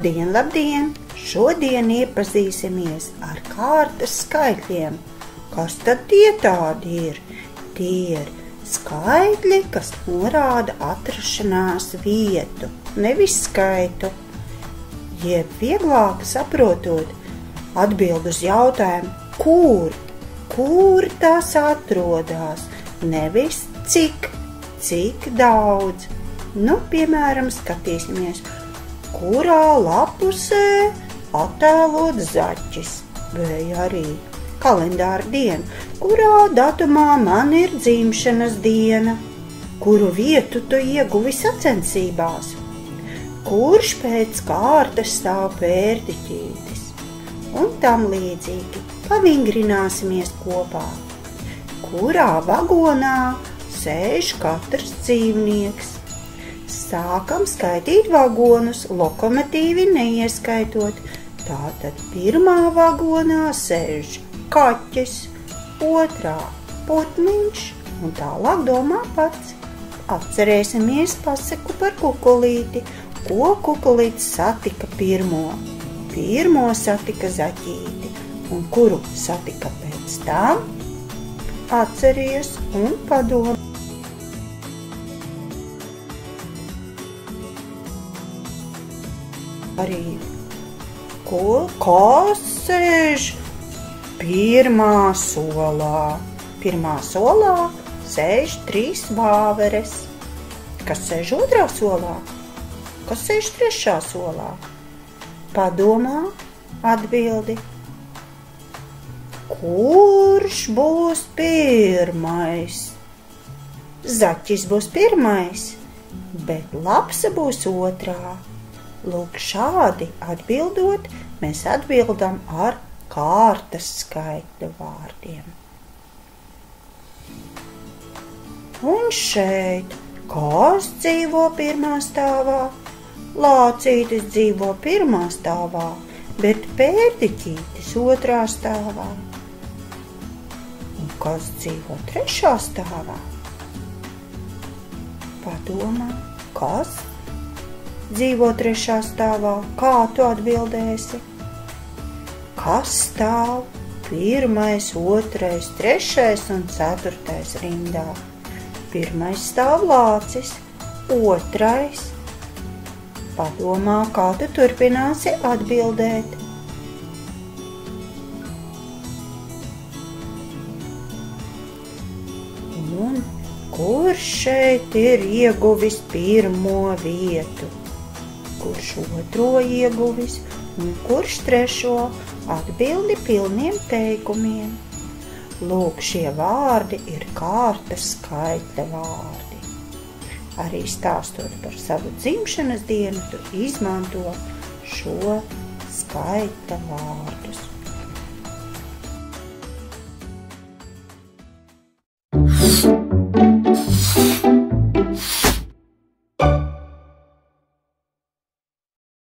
Labdien! Šodien iepazīsimies ar kārtas skaitļiem. Kas tad tie tādi ir? Tie ir skaitļi, kas norāda atrašanās vietu, nevis skaitu. Jeb vieglāk saprotot, atbild uz jautājumu, kur tās atrodas, nevis cik daudz. Piemēram, skatīsimies, kurā lapusē attēlots zaķis, vai arī kalendāra diena, kurā datumā man ir dzimšanas diena, kuru vietu tu ieguvi sacensībās, kurš pēc kārtas stāv pērtiķītis un tam līdzīgi. Pavingrināsimies kopā, kurā vagonā sēž katrs dzīvnieks. Sākam skaitīt vagonus, lokomotīvi neieskaitot. Tātad pirmā vagonā sēž kaķis, otrā putniņš un tālāk domā pats. Atcerēsimies pasaku par kukulīti. Ko kukulītis satika pirmo? Pirmo satika zaķīti. Un kuru satika pēc tam? Atceries un padomā. Arī kas sēž pirmā solā? Pirmā solā sēž 3 vāveres. Kas sēž otrā solā? Kas sēž 3. solā? Padomā, atbildi. Kurš būs pirmais? Zaķis būs pirmais, bet lapsa būs otrā. Lūk, šādi atbildot, mēs atbildam ar kārtas skaitļu vārdiem. Un šeit, kas dzīvo pirmā stāvā? Lācītis dzīvo pirmā stāvā, bet pērtiķītis otrā stāvā. Un kas dzīvo 3. stāvā? Padomā, kas dzīvo 3. stāvā? Kā tu atbildēsi? Kas stāv 1., 2., 3. un 4. rindā? 1. stāv lācis, 2. Padomā, kā tu turpināsi atbildēt. Un kurš šeit ir ieguvis pirmo vietu? Kurš otro ieguvis un kurš 3. atbildi pilniem teikumiem. Lūk, šie vārdi ir kārtas skaitļa vārdi. Arī stāstot par savu dzimšanas dienu, tu izmanto šo skaitļa vārdus.